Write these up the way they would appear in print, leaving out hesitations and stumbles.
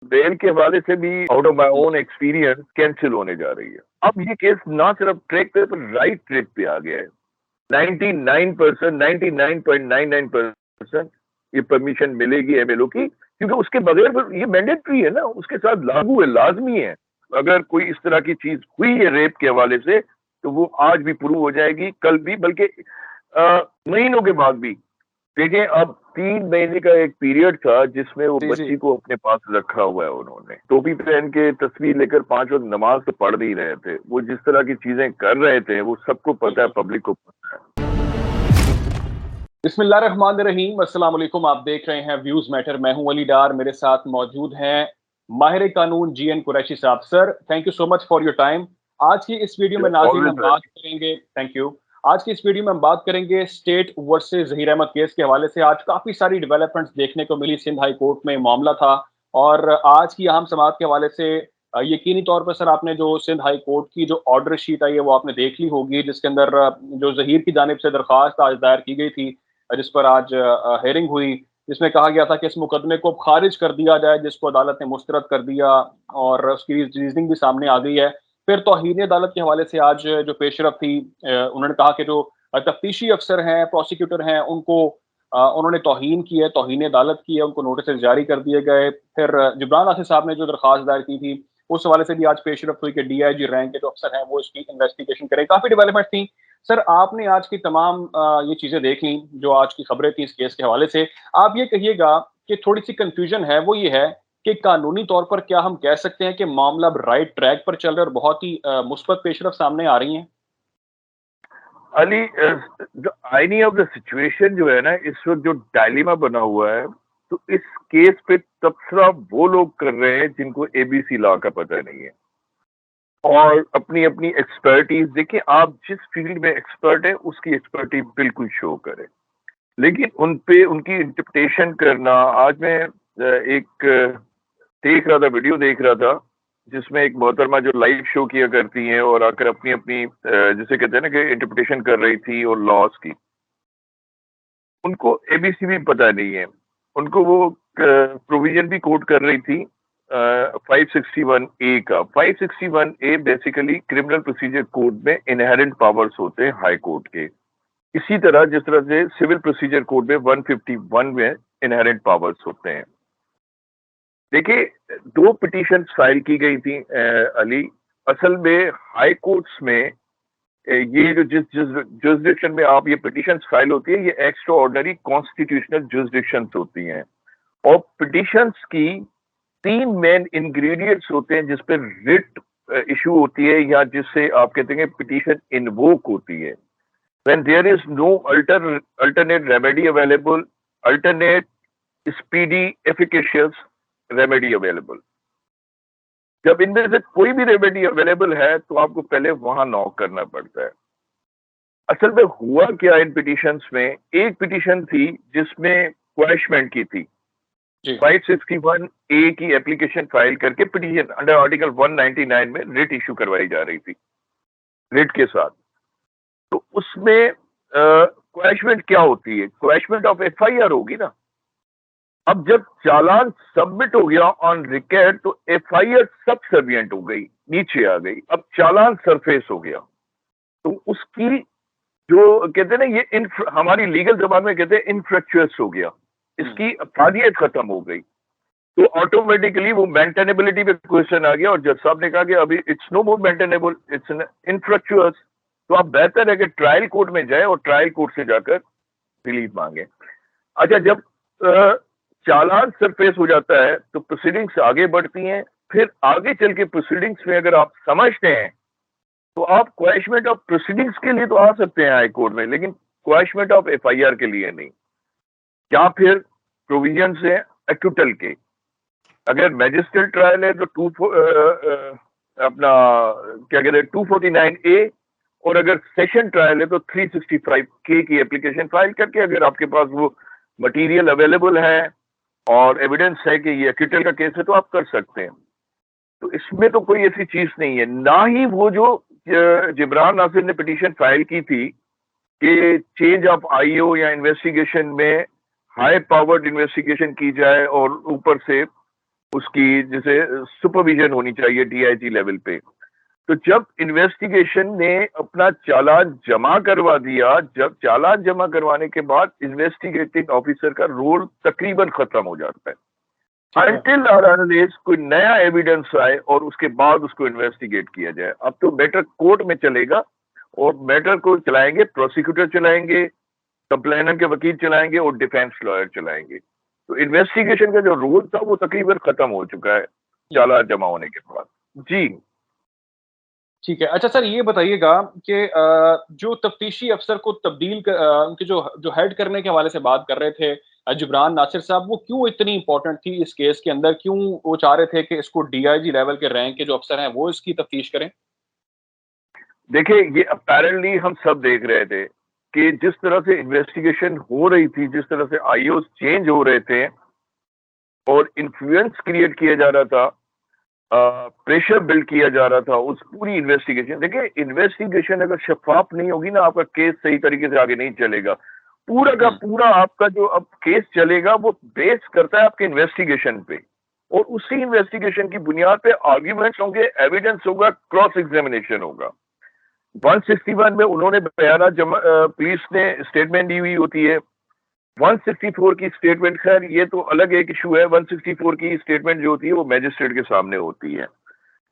Bell के हवाले से भी out of my own experience cancel होने जा रही है। अब ये केस ना सिर्फ ट्रैक पे पर राइट ट्रैक पे आ गया है। 99%, 99.99% ये परमिशन मिलेगी एमएलओ की, क्योंकि उसके बगैर ये मैंडेटरी है ना, उसके साथ लागू है, लाजमी है। अगर कोई इस तरह की चीज हुई है रेप के हवाले से, तो वो आज भी प्रूव हो जाएगी, कल भी, बल्कि महीनों के बाद भी। देखिए, अब 3 महीने का एक पीरियड था जिसमें वो जी जी। बच्ची को अपने पास रखा हुआ है उन्होंने, टोपी पहन के तस्वीर लेकर 5 वक्त नमाज तो पढ़ नहीं रहे थे। वो जिस तरह की चीजें कर रहे थे वो सबको पता है, बिल्कुल। पब्लिक को पता है। बिस्मिल्लाहिर्रहमानिर्रहीम, अस्सलाम वालेकुम। आप देख रहे हैं व्यूज मैटर। मैं हूं अली डार, मेरे साथ मौजूद हैं माहिर कानून जीएन कुरैशी साहब। Sir, thank you so much for your time. आज की इस वीडियो में नाज़रीन हम ऑलवेज बात करेंगे, थैंक यू। आज की इस वीडियो में हम बात करेंगे state versus Zaheer Ahmed case के हवाले से। आज काफी सारी डेवलपमेंट्स देखने को मिली। सिंध हाई कोर्ट में मामला था और आज की अहम समाअत के हवाले से यकीनी तौर पर सर आपने जो सिंध हाई कोर्ट की जो ऑर्डर शीट आई है वो आपने देख ली होगी, जिसके अंदर जो जहीर की जानिब से दरख्वास्त आज दायर की गई थी, जिस पर आज हेयरिंग हुई, जिसमें कहा गया था कि इस मुकदमे को खारिज कर दिया जाए, जिसको अदालत ने मुस्तरद कर दिया और उसकी रीजनिंग भी सामने आ गई है। फिर तौहीन अदालत के हवाले से आज जो पेशरफ थी, उन्होंने कहा कि जो तफ्तीशी अफसर हैं, प्रोसिक्यूटर हैं, उनको उन्होंने तौहीन की है, तौहीन अदालत की है, उनको नोटिस जारी कर दिए गए। फिर जिब्रान आसिफ साहब ने जो दरख्वास्त दायर की थी, उस हवाले से भी आज पेशरफ हुई कि डीआईजी रैंक के जो अफसर हैं वो इसकी इन्वेस्टिगेशन करें। काफी डेवलपमेंट थी। सर, आपने आज की तमाम ये चीजें देख ली, जो आज की खबरें थी इस केस के हवाले से। आप ये कहिएगा कि थोड़ी सी कंफ्यूजन है, वो ये है कि कानूनी तौर पर क्या हम कह सकते हैं कि मामला अब राइट ट्रैक पर चल रहा है और बहुत ही मुस्बत पेशरफ सामने आ रही हैं? अली, जो आईनी ऑफ द सिचुएशन जो है ना, इस वक्त जो डायलेमा बना हुआ है, तो इस केस पे तबसरा वो लोग कर रहे हैं जिनको एबीसी लॉ का पता नहीं है और अपनी अपनी एक्सपर्टीज। देखिए, आप जिस फील्ड में एक्सपर्ट है उसकी एक्सपर्टीज बिल्कुल शो करें, लेकिन उन पे उनकी इंटरप्रिटेशन करना। आज मैं एक देख रहा था, वीडियो देख रहा था, जिसमें एक मोहतरमा जो लाइव शो किया करती हैं और आकर अपनी अपनी जिसे कहते हैं ना कि इंटरप्रिटेशन कर रही थी और लॉस की, उनको एबीसी भी पता नहीं है। उनको वो प्रोविजन भी कोट कर रही थी 561 ए का। 561 ए बेसिकली क्रिमिनल प्रोसीजर कोड में इनहेरेंट पावर्स होते हैं हाई कोर्ट के, इसी तरह जिस तरह से सिविल प्रोसीजर कोड में 151 में इनहेरेंट पावर्स होते हैं। देखिए, 2 पिटीशन फाइल की गई थी अली। असल में हाई कोर्ट्स में ये जो जिस जिस जुरिस्डिक्शन में आप ये पिटीशन फाइल होती है, ये एक्स्ट्रा ऑर्डिनरी कॉन्स्टिट्यूशनल जुरिस्डिक्शन होती हैं। और पिटीशंस की 3 मेन इंग्रेडिएंट्स होते हैं जिस पर रिट इशू होती है, या जिससे आप कहते हैं पिटीशन इन्वोक होती है। when there is no alternate remedy available, alternate speedy efficacious remedy available। जब इनमें से कोई भी रेमेडी अवेलेबल है तो आपको पहले वहां नॉक करना पड़ता है। असल में हुआ क्या इन पिटीशंस में, एक पिटीशन थी जिसमें क्वैशमेंट की थी। जी। 561 ए की एप्लीकेशन फाइल करके पिटीशन अंडर आर्टिकल 199 में रिट इशू करवाई जा रही थी, रिट के साथ। तो उसमें क्वैशमेंट क्या होती है? क्वैशमेंट ऑफ एफआईआर होगी ना। अब जब चालान सबमिट हो गया ऑन रिकॉर्ड, तो एफआईआर सब सर्वियंट हो गई, नीचे आ गई। अब चालान सरफेस हो गया, तो उसकी जो कहते हैं ना, ये हमारी लीगल जबान में कहते हैं इनफ्रक्चुअस हो गया, इसकी अफादियत खत्म हो गई। तो ऑटोमेटिकली वो मेंटेनेबिलिटी पे क्वेश्चन आ गया और जज साहब ने कहा कि अभी it's no more maintainable, it's infructuous. तो आप बेहतर है कि ट्रायल कोर्ट में जाए और ट्रायल कोर्ट से जाकर रिलीफ मांगे। अच्छा, जब चालान सरफेस हो जाता है तो प्रोसीडिंग्स आगे बढ़ती हैं। फिर आगे चल के प्रोसीडिंग्स में अगर आप समझते हैं तो आप क्वैशमेंट ऑफ प्रोसीडिंग्स के लिए तो आ सकते हैं हाई कोर्ट में, लेकिन क्वैशमेंट ऑफ एफआईआर के लिए नहीं। या फिर प्रोविजन है एक्यूटल के। अगर मैजिस्ट्रेट ट्रायल है तो अपना क्या कहते हैं 249 ए, और अगर सेशन ट्रायल है तो 365 के की एप्लीकेशन फाइल करके, अगर आपके पास वो मटेरियल अवेलेबल है और एविडेंस है कि ये एक्यूटल का केस है, तो आप कर सकते हैं। तो इसमें तो कोई ऐसी चीज नहीं है। ना ही वो जो जिब्रान नासिर ने पिटीशन फाइल की थी कि चेंज ऑफ आईओ या इन्वेस्टिगेशन में हाई पावर्ड इन्वेस्टिगेशन की जाए और ऊपर से उसकी जैसे सुपरविजन होनी चाहिए डीआईजी लेवल पे। तो जब इन्वेस्टिगेशन ने अपना चालान जमा करवा दिया, जब चालान जमा करवाने के बाद इन्वेस्टिगेटिंग ऑफिसर का रोल तकरीबन खत्म हो जाता है अनटिल अनलेस कोई नया एविडेंस आए और उसके बाद उसको इन्वेस्टिगेट किया जाए। अब तो मैटर कोर्ट में चलेगा और मैटर को चलाएंगे प्रोसिक्यूटर चलाएंगे, कंप्लेनेंट के वकील चलाएंगे और डिफेंस लॉयर चलाएंगे। तो इन्वेस्टिगेशन का जो रोल था वो तकरीबन खत्म हो चुका है चालान जमा होने के बाद। जी ठीक है। अच्छा सर, ये बताइएगा कि जो तफ्तीशी अफसर को उनके जो हेड करने के हवाले से बात कर रहे थे जिब्रान नासिर साहब, वो क्यों इतनी इंपॉर्टेंट थी इस केस के अंदर? क्यों वो चाह रहे थे कि इसको डीआईजी लेवल के रैंक के जो अफसर हैं वो इसकी तफ्तीश करें? देखिए, ये अपेरेंटली हम सब देख रहे थे कि जिस तरह से इन्वेस्टिगेशन हो रही थी, जिस तरह से आईओ चेंज हो रहे थे और इन्फ्लुएंस क्रिएट किया जा रहा था, प्रेशर बिल्ड किया जा रहा था उस पूरी इन्वेस्टिगेशन। देखिए, इन्वेस्टिगेशन अगर शफाफ नहीं होगी ना, आपका केस सही तरीके से आगे नहीं चलेगा। पूरा का पूरा आपका जो अब केस चलेगा वो बेस करता है आपके इन्वेस्टिगेशन पे, और उसी इन्वेस्टिगेशन की बुनियाद पे आर्ग्यूमेंट्स होंगे, एविडेंस होगा, क्रॉस एग्जामिनेशन होगा। 161 में उन्होंने बयाना जमा, पुलिस ने स्टेटमेंट दी हुई होती है। 164 की स्टेटमेंट, खैर ये तो अलग एक इशू है, 164 की स्टेटमेंट जो होती है वो मैजिस्ट्रेट के सामने होती है।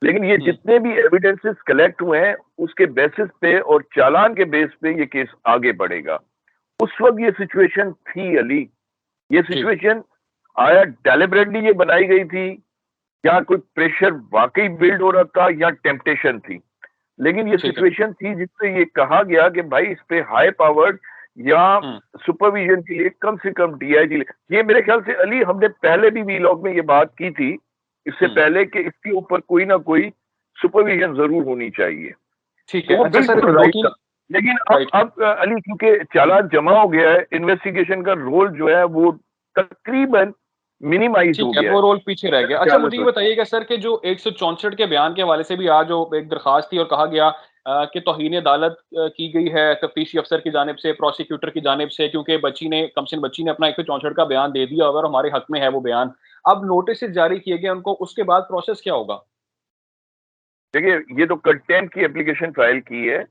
लेकिन ये जितने भी एविडेंसेस कलेक्ट हुए हैं उसके बेसिस पे और चालान के बेस पे ये केस आगे बढ़ेगा। उस वक्त ये सिचुएशन थी अली, ये सिचुएशन आया डेलिबरेटली ये बनाई गई थी, या कोई प्रेशर वाकई बिल्ड हो रहा था, या टेम्पटेशन थी। लेकिन ये सिचुएशन थी जिससे ये कहा गया कि भाई इस पे हाई पावर्ड या सुपरविजन के लिए कम से कम डीआईजी। ये मेरे ख्याल से अली हमने पहले भी वीलॉग में ये बात की थी इससे पहले कि इसके ऊपर कोई ना कोई सुपरविजन जरूर होनी चाहिए। ठीक है। तो अच्छा सर, बिल्कुल राइट था। लेकिन अब अली क्योंकि चालान जमा हो गया है, इन्वेस्टिगेशन का रोल जो है वो तकरीबन मिनिमाइज हो गया वो है। रोल पीछे रह गया। अच्छा, मुझे ये बताइएगा सर कि जो 164 के बयान के हवाले से भी आज जो एक दरखास्त थी और कहा गया कि तौहीन अदालत की गई है तफ्तीशी अफसर की जानिब से, प्रोसिक्यूटर की जानिब से, क्योंकि कमसिन बच्ची ने अपना 164 का बयान दे दिया और हमारे हक में है वो बयान। अब नोटिस जारी किए गए उनको, उसके बाद प्रोसेस क्या होगा? देखिए, ये तो कंटेम्प्ट की एप्लीकेशन फाइल की है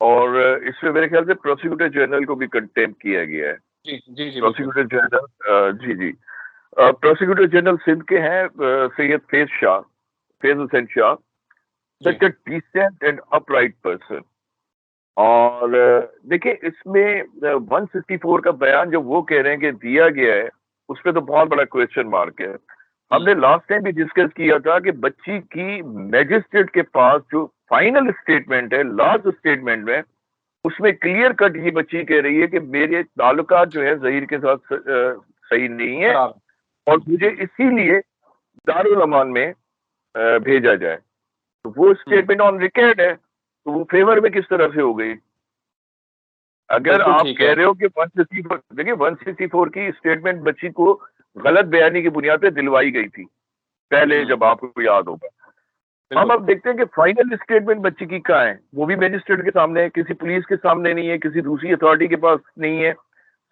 और इसमें मेरे ख्याल से प्रोसिक्यूटर जनरल को भी कंटेम्प्ट किया गया है। जी जी जी, प्रोसिक्यूटर जनरल, जी जी, प्रोसिक्यूटर जनरल सिंध के हैं Syed Faiz Hussain Shah, such a decent and upright person. और देखिए, इसमें 164 का बयान जो वो कह रहे हैं कि दिया गया है, उस पर तो बहुत बड़ा क्वेश्चन मार्क है। हमने लास्ट टाइम भी डिस्कस किया था कि बच्ची की मैजिस्ट्रेट के पास जो फाइनल स्टेटमेंट है, लास्ट स्टेटमेंट में, उसमें क्लियर कट ये बच्ची कह रही है कि मेरे ताल्लुकात जो है ज़हीर के साथ सही नहीं है और मुझे इसीलिए दारुल अमान में भेजा जाए। तो वो स्टेटमेंट ऑन रिकॉर्ड है, तो वो फेवर में किस तरह से हो गई? अगर आप कह रहे हो कि 164, देखिए 164 की स्टेटमेंट बच्ची को गलत बयानी की बुनियाद पे दिलवाई गई थी पहले, जब आपको याद होगा। हम अब देखते हैं कि फाइनल स्टेटमेंट बच्ची की कहाँ है। वो भी मैजिस्ट्रेट के सामने है, किसी पुलिस के सामने नहीं है, किसी दूसरी अथॉरिटी के पास नहीं है,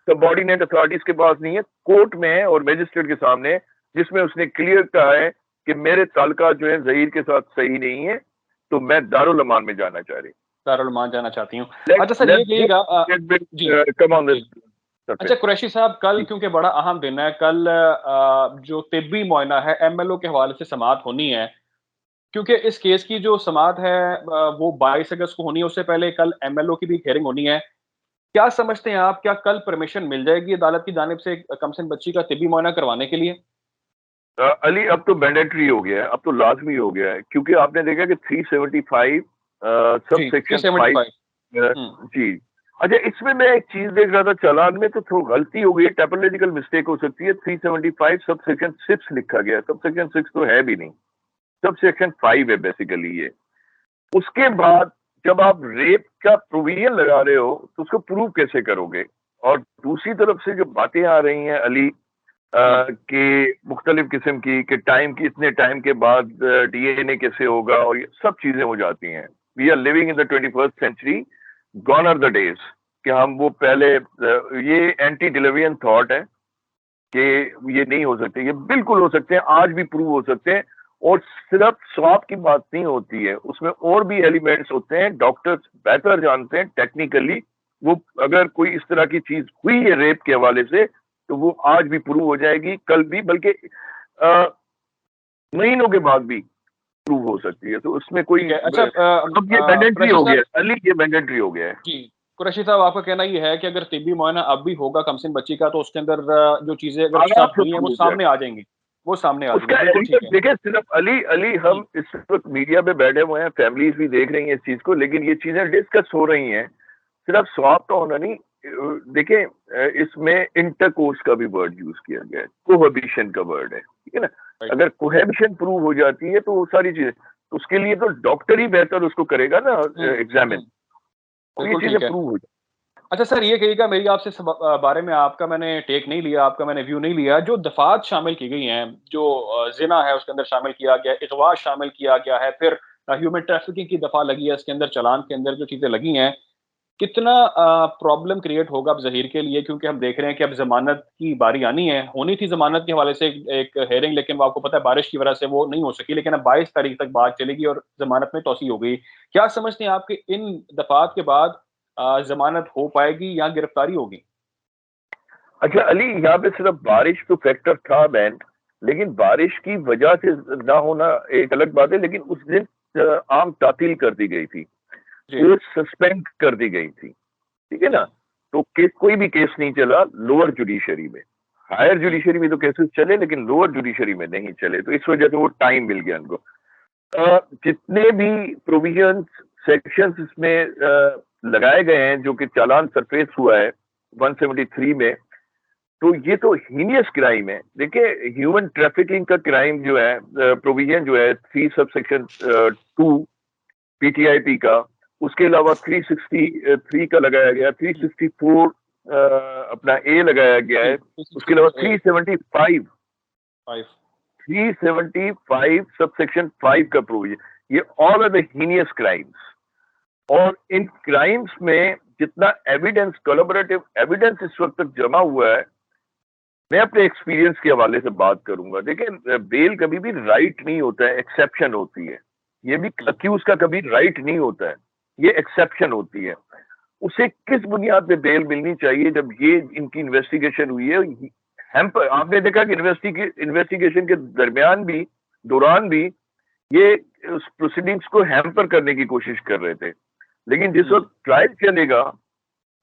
सबऑर्डिनेट अथॉरिटीज के पास नहीं है, कोर्ट में है और मैजिस्ट्रेट के सामने है, जिसमें उसने क्लियर कहा है कि मेरे ताल्लुकात जो है ज़हीर के साथ सही नहीं है, तो मैं दारुल अमान में जाना चाह रही, दारुल अमान जाना चाहती हूँ। अच्छा सर, ये कहिएगा अच्छा कुरैशी साहब, कल क्योंकि बड़ा अहम दिन है, कल जो तिब्बी मुआयना है एमएलओ के हवाले से समाअत होनी है, क्योंकि इस केस की जो समाअत है वो 22 अगस्त को होनी है। उससे पहले कल एमएलओ की भी हियरिंग होनी है। क्या समझते हैं आप, क्या कल परमिशन मिल जाएगी अदालत की जानिब से कमसिन बच्ची का तिब्बी मुआयना करवाने के लिए? अली, अब तो मैंडेटरी हो गया है, अब तो लाजमी हो गया है, क्योंकि आपने देखा कि 375 सब सेक्शन 5 जी। अच्छा, इसमें मैं एक चीज देख रहा था, चालान में तो थोड़ी गलती हो गई, टाइपोलॉजिकल मिस्टेक हो सकती है। 375 सब सेक्शन 6 लिखा गया, सब सेक्शन 6 तो है भी नहीं, सब सेक्शन 5 है बेसिकली ये। उसके बाद जब आप रेप का प्रोविजन लगा रहे हो तो उसको प्रूव कैसे करोगे? और दूसरी तरफ से जो बातें आ रही हैं अली कि मुख्तलिफ किस्म की टाइम की, इतने टाइम के बाद डीएनए कैसे होगा, और ये सब चीजें हो जाती हैं। We are living in the 21st century, gone are the days कि हम वो पहले, ये एंटी डिलीवियन थॉट है कि ये नहीं हो सकते, ये बिल्कुल हो सकते हैं, आज भी प्रूव हो सकते हैं। और सिर्फ स्वाब की बात नहीं होती है, उसमें और भी एलिमेंट्स होते हैं, डॉक्टर्स बेहतर जानते हैं टेक्निकली। वो अगर कोई इस तरह की चीज हुई है रेप के हवाले से, तो वो आज भी प्रूव हो जाएगी, कल भी, बल्कि महीनों के बाद भी प्रूव हो सकती है। तो उसमें कोई अच्छा, अब ये मैंडेटरी कुरैशी हो गया साहब, है, अली ये मैंडेटरी हो गया है। जी, कुरैशी साहब, आपका कहना ये है कि अगर तिब्बी मुआयना अब भी होगा कमसिन बच्ची का, तो उसके अंदर जो चीजें अगर आराम साथ से हुई हैं वो प्रूव हो सामने जाएगा आ जाएंगी, वो सामने आ जाएंगी, उसका बिल्कुल ठीक एविडेंस। है। देखें, सिर्फ अली अली जी हम इस वक्त मीडिया पे बैठे हुए हैं, फैमिलीज भी देख रही हैं इस चीज को, लेकिन ये चीजें डिस्कस हो रही हैं। सिर्फ स्वाब का होना नहीं, देखें, इसमें इंटरकोर्स का भी वर्ड यूज किया गया है, कोहबिशन का वर्ड है, ठीक है ना। राइट। अगर कोहबिशन प्रूव हो जाती है तो वो सारी चीजें, उसके लिए तो डॉक्टर ही बेहतर उसको करेगा ना, एग्जामिन, और ये बिल्कुल चीजें ठीक है। प्रूव हो अच्छा सर, ये कहिएगा, मेरी आपसे बारे में आपका मैंने टेक नहीं लिया, आपका मैंने व्यू नहीं लिया, जो दफात शामिल की गई हैं, जो जिना है उसके अंदर शामिल किया गया, इगवा शामिल किया गया है, फिर ह्यूमन ट्रैफिकिंग की दफा लगी है इसके अंदर, चालान के अंदर जो चीजें लगी हैं, कितना प्रॉब्लम क्रिएट होगा अब जहीर के लिए, क्योंकि हम देख रहे हैं कि अब जमानत की बारी आनी है, होनी थी जमानत के हवाले से एक हेयरिंग, लेकिन वो आपको पता है बारिश की वजह से वो नहीं हो सकी, लेकिन अब 22 तारीख तक बात चलेगी और जमानत में तोसी हो गई। क्या समझते हैं आपके इन दफात के बाद जमानत हो पाएगी या गिरफ्तारी होगी? अच्छा अली, यहाँ पे सिर्फ बारिश तो फैक्टर था बैन, लेकिन बारिश की वजह से ना होना एक अलग बात है। लेकिन उस दिन आम तातील कर दी गई थी, जी वो सस्पेंड कर दी गई थी, ठीक है ना। तो केस, कोई भी केस नहीं चला लोअर जुडिशरी में। हायर जुडिशरी में तो केसेस चले, लेकिन लोअर जुडिशरी में नहीं चले, तो इस वजह से वो टाइम मिल गया उनको। जितने भी प्रोविजंस, सेक्शंस इसमें लगाए गए हैं, जो कि चालान सरफेस हुआ है 173 में, तो ये तो हीनियस क्राइम है। देखिए, ह्यूमन ट्रैफिकिंग का क्राइम जो है, प्रोविजन जो है 3 सब सेक्शन 2 पीटीआईपी का, उसके अलावा 363 का लगाया गया, 364 अपना ए लगाया गया जी है, उसके अलावा 375 फाइव। 375 सब सेक्शन 5 का प्रोविजन, ये all are the heinous crimes. और इन क्राइम्स में जितना एविडेंस, कोलैबोरेटिव एविडेंस इस वक्त तक जमा हुआ है, मैं अपने एक्सपीरियंस के हवाले से बात करूंगा। देखिए, बेल कभी भी राइट नहीं होता है, एक्सेप्शन होती है। ये भी अक्यूज का कभी राइट नहीं होता है, ये एक्सेप्शन होती है। उसे किस बुनियाद पे बेल मिलनी चाहिए? जब ये इनकी इन्वेस्टिगेशन हुई है, आपने देखा कि इन्वेस्टिगेशन के दरमियान भी, दौरान भी, ये उस प्रोसीडिंग्स को हैम्पर करने की कोशिश कर रहे थे। लेकिन जिस वक्त ट्रायल चलेगा,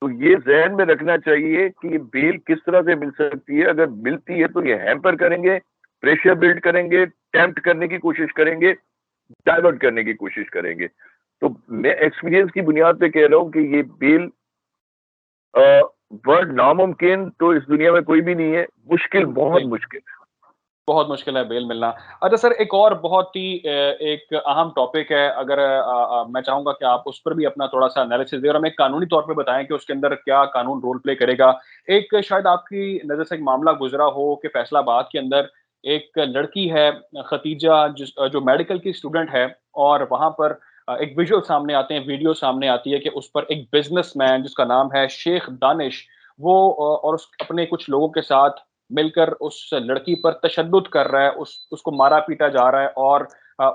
तो ये जहन में रखना चाहिए कि ये बेल किस तरह से मिल सकती है। अगर मिलती है तो ये हैम्पर करेंगे, प्रेशर बिल्ड करेंगे, टेम्प्ट करने की कोशिश करेंगे, डाइवर्ट करने की कोशिश करेंगे। तो मैं एक्सपीरियंस की बुनियाद पे कह रहा हूं कि ये बेल वर्ड नामुमकिन तो इस दुनिया में कोई भी नहीं है, मुश्किल, बहुत मुश्किल है। बहुत मुश्किल है बेल मिलना। अच्छा सर, एक और बहुत ही एक अहम टॉपिक है, अगर मैं चाहूंगा कि आप उस पर भी अपना थोड़ा सा एनालिसिस दें और हमें कानूनी तौर पे बताएं कि उसके अंदर क्या कानून रोल प्ले करेगा। एक शायद आपकी नजर से एक मामला गुजरा हो कि फैसलाबाद के अंदर एक लड़की है, खतीजा, जो मेडिकल की स्टूडेंट है, और वहां पर एक विजुअल सामने आते हैं, वीडियो सामने आती है कि उस पर एक बिजनेसमैन जिसका नाम है शेख दानिश, वो और अपने कुछ लोगों के साथ मिलकर उस लड़की पर तशद्दुद कर रहा है, उसको मारा पीटा जा रहा है, और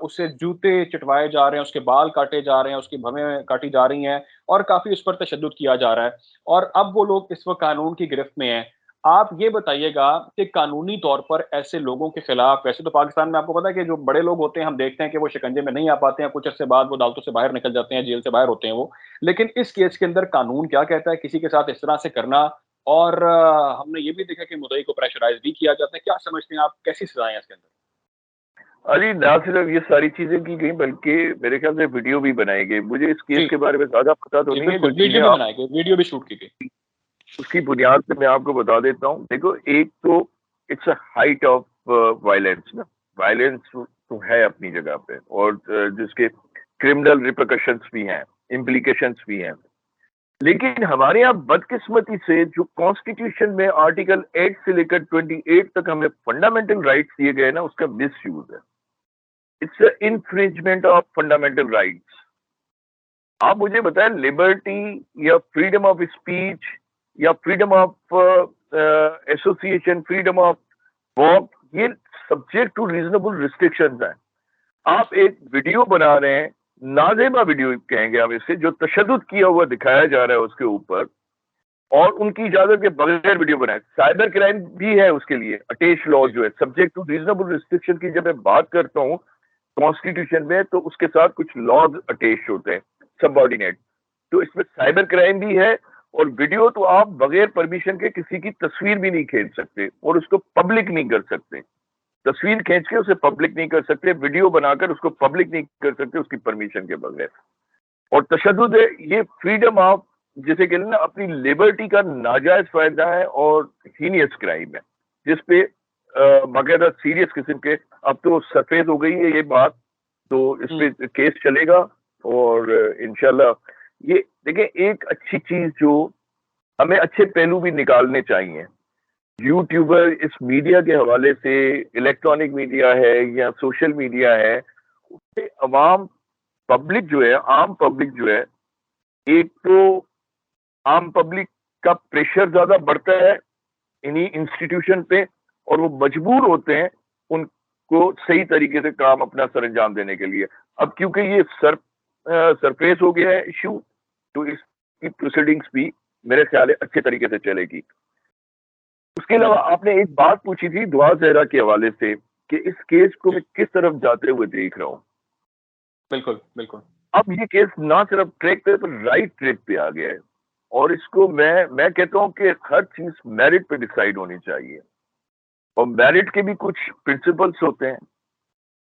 उससे जूते चिटवाए जा रहे हैं, उसके बाल काटे जा रहे हैं, उसकी भवें काटी जा रही हैं, और काफी उस पर तशद्दुद किया जा रहा है। और अब वो लोग इस वक्त कानून की गिरफ्त में हैं। आप ये बताइएगा कि कानूनी तौर पर ऐसे लोगों के खिलाफ, वैसे तो पाकिस्तान में आपको पता है कि जो बड़े लोग होते हैं, हम देखते हैं कि वो शिकंजे में नहीं आ पाते हैं, कुछ अर्से बाद वो अदालतों से बाहर निकल जाते हैं, जेल से बाहर होते हैं वो। लेकिन इस केस के अंदर कानून क्या कहता है किसी के साथ इस तरह से करना? और हमने ये भी देखा कि मुद्दई को प्रेशराइज भी किया जाता है। क्या समझते हैं आप, कैसी सजाएं इसके अंदर? अली, ना सिर्फ ये सारी चीजें की गई, बल्कि मेरे ख्याल से वीडियो भी बनाई गई। मुझे इस केस जी के बारे में ज्यादा पता तो जी, नहीं है, जो बिल्कुल, चीजें वीडियो भी आप, बनाई गई, वीडियो भी शूट की गई। उसकी बुनियाद पे मैं आपको बता देता हूँ। देखो, एक तो it's a height of violence ना, वायलेंस तो है अपनी जगह पे, और जिसके क्रिमिनल रिpercussions भी हैं, इम्प्लीकेशंस भी हैं। लेकिन हमारे यहाँ बदकिस्मती से जो कॉन्स्टिट्यूशन में आर्टिकल 8 से लेकर 28 तक हमें फंडामेंटल राइट्स दिए गए ना, उसका मिस यूज है। It's infringement of fundamental rights. आप मुझे बताएं, लिबर्टी या फ्रीडम ऑफ स्पीच या freedom of association, freedom of walk, ये सब्जेक्ट टू रीजनेबल रिस्ट्रिक्शंस हैं। आप एक वीडियो बना रहे हैं, नाजेबा वीडियो कहेंगे हम इसे, जो तशद्दुद किया हुआ दिखाया जा रहा है उसके ऊपर, और उनकी इजाजत के बगैर वीडियो बनाए, साइबर क्राइम भी है उसके लिए। अटेश लॉ जो है, सब्जेक्ट टू रीजनेबल रिस्ट्रिक्शन की जब मैं बात करता हूँ कॉन्स्टिट्यूशन में, तो उसके साथ कुछ लॉज अटेच होते हैं, सबऑर्डिनेट। तो इसमें साइबर क्राइम भी है, और वीडियो तो आप बगैर परमिशन के किसी की तस्वीर भी नहीं खींच सकते और उसको पब्लिक नहीं कर सकते। तस्वीर खींच के उसे पब्लिक नहीं कर सकते, वीडियो बनाकर उसको पब्लिक नहीं कर सकते उसकी परमिशन के बगैर। और तशद्दुद है, ये फ्रीडम ऑफ, जिसे कहते हैं ना, अपनी लिबर्टी का नाजायज फायदा है और हीनियस क्राइम है, जिसपे बाकायदा सीरियस किस्म के, अब तो सफेद हो गई है ये बात, तो इस पे केस चलेगा। और इंशाल्लाह ये देखिए, एक अच्छी चीज जो हमें अच्छे पहलू भी निकालने चाहिए, यूट्यूबर इस मीडिया के हवाले से, इलेक्ट्रॉनिक मीडिया है या सोशल मीडिया है, उससे अवाम पब्लिक जो है, आम पब्लिक जो है, एक तो आम पब्लिक का प्रेशर ज्यादा बढ़ता है इन्हीं इंस्टीट्यूशन पे, और वो मजबूर होते हैं उनको सही तरीके से काम अपना सर अंजाम देने के लिए। अब क्योंकि ये सरफेस हो गया है इशू, तो इसकी प्रोसीडिंग्स भी मेरे ख्याल है अच्छे तरीके से चलेगी। उसके अलावा आपने एक बात पूछी थी दुआ जहरा के हवाले से, कि इस केस को मैं किस तरफ जाते हुए देख रहा हूँ। बिल्कुल बिल्कुल। अब ये केस ना सिर्फ ट्रैक पे, पर राइट ट्रैक पे आ गया है, और इसको मैं कहता हूँ कि हर चीज मेरिट पे डिसाइड होनी चाहिए, और मेरिट के भी कुछ प्रिंसिपल्स होते हैं।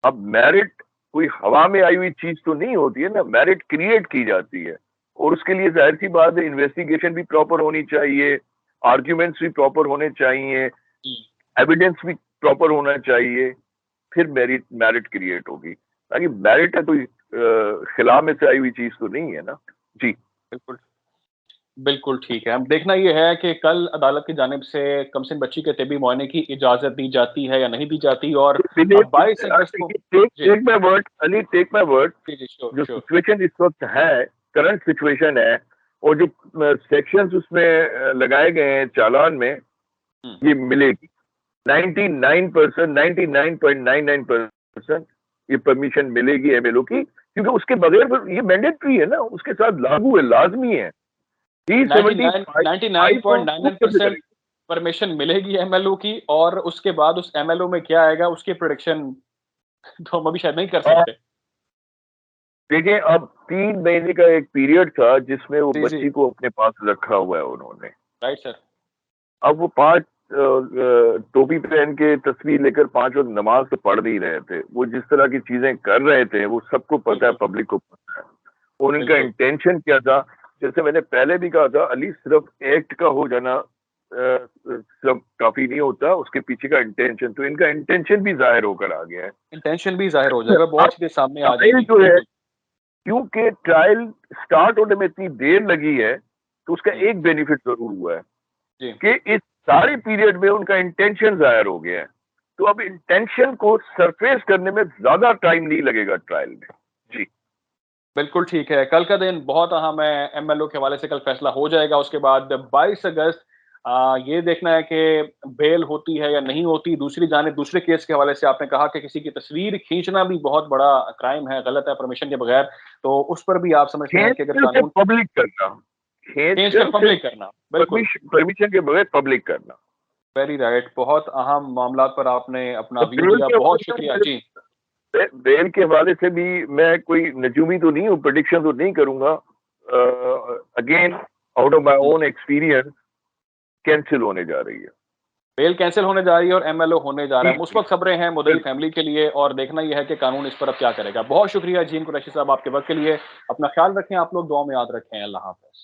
अब मेरिट कोई हवा में आई हुई चीज तो नहीं होती है ना, मेरिट क्रिएट की जाती है, और उसके लिए जाहिर सी बात है इन्वेस्टिगेशन भी प्रॉपर होनी चाहिए, आर्ग्यूमेंट्स भी प्रॉपर होने चाहिए, एविडेंस भी प्रॉपर होना चाहिए, फिर मेरिट क्रिएट होगी। ताकि मेरिट है कोई खिला में से आई हुई चीज तो नहीं है ना। जी बिल्कुल बिल्कुल ठीक है। अब देखना ये है कि कल अदालत की जानिब से कमसिन बच्ची के तिब्बी मुआयने की इजाजत दी जाती है या नहीं दी जाती, और 22 अगस्त को take my word Ali, take my word, जो श्योर सिचुएशन इस वक्त है, करंट सिचुएशन है, और जो सेक्शंस उसमें लगाए गए हैं चालान में, ये मिलेगी 99%, 99.99% ये परमिशन मिलेगी एमएलओ की, क्योंकि उसके बगैर ये मैंडेटरी है ना, उसके साथ लागू है, लाजमी है। 99.99% परमिशन मिलेगी एमएलओ की, और उसके बाद उस एमएलओ में क्या आएगा उसकी प्रोडिक्शन तो हम अभी शायद नहीं कर सकते। देखिए, अब 3 महीने का एक पीरियड था जिसमें वो बच्ची को अपने पास रखा हुआ है उन्होंने। Right sir. अब वो 5 टोपी पहन के तस्वीर लेकर 5 वक्त नमाज तो पढ़ नहीं रहे थे, वो जिस तरह की चीजें कर रहे थे वो सबको पता है, पब्लिक को पता है, और उनका इंटेंशन क्या था। जैसे मैंने पहले भी कहा था अली, सिर्फ एक्ट का हो जाना सिर्फ काफी नहीं होता, उसके पीछे का इंटेंशन, तो इनका इंटेंशन भी जाहिर होकर आ गया है। इंटेंशन भी जाहिर हो जाएगा, बहुत चीजें सामने आ जाएगी। जो है, क्योंकि ट्रायल स्टार्ट होने में इतनी देर लगी है, तो उसका एक बेनिफिट जरूर हुआ है कि इस सारे पीरियड में उनका इंटेंशन जाहिर हो गया है, तो अब इंटेंशन को सरफेस करने में ज्यादा टाइम नहीं लगेगा ट्रायल में। जी बिल्कुल ठीक है। कल का दिन बहुत अहम है, एमएलओ के हवाले से कल फैसला हो जाएगा। उसके बाद 22 अगस्त ये देखना है कि बेल होती है या नहीं होती। दूसरी जानिब दूसरे केस के हवाले से आपने कहा कि किसी की तस्वीर खींचना भी बहुत बड़ा क्राइम है, गलत है परमिशन के बगैर, तो उस पर भी आप समझते हैं कि अगर कानून पब्लिक करना, पब्लिक करना, बिल्कुल परमिशन के बगैर पब्लिक करना, वेरी राइट। बहुत अहम मामला पर आपने अपना व्यू दिया, बहुत शुक्रिया जी। बेल के हवाले से भी मैं कोई नजूमी तो नहीं हूँ, प्रेडिक्शन तो नहीं करूंगा। Again out of my own experience cancel होने जा रही है, बेल कैंसिल होने जा रही है और एमएलओ होने जा रहा है। मुस्बत खबरें हैं मुदई फैमिली के लिए, और देखना यह है कि कानून इस पर अब क्या करेगा। बहुत शुक्रिया जीन कुरैशी साहब आपके वक्त के लिए। अपना ख्याल रखें आप लोग, दुआ में याद रखें। अल्लाह हाफ़िज़।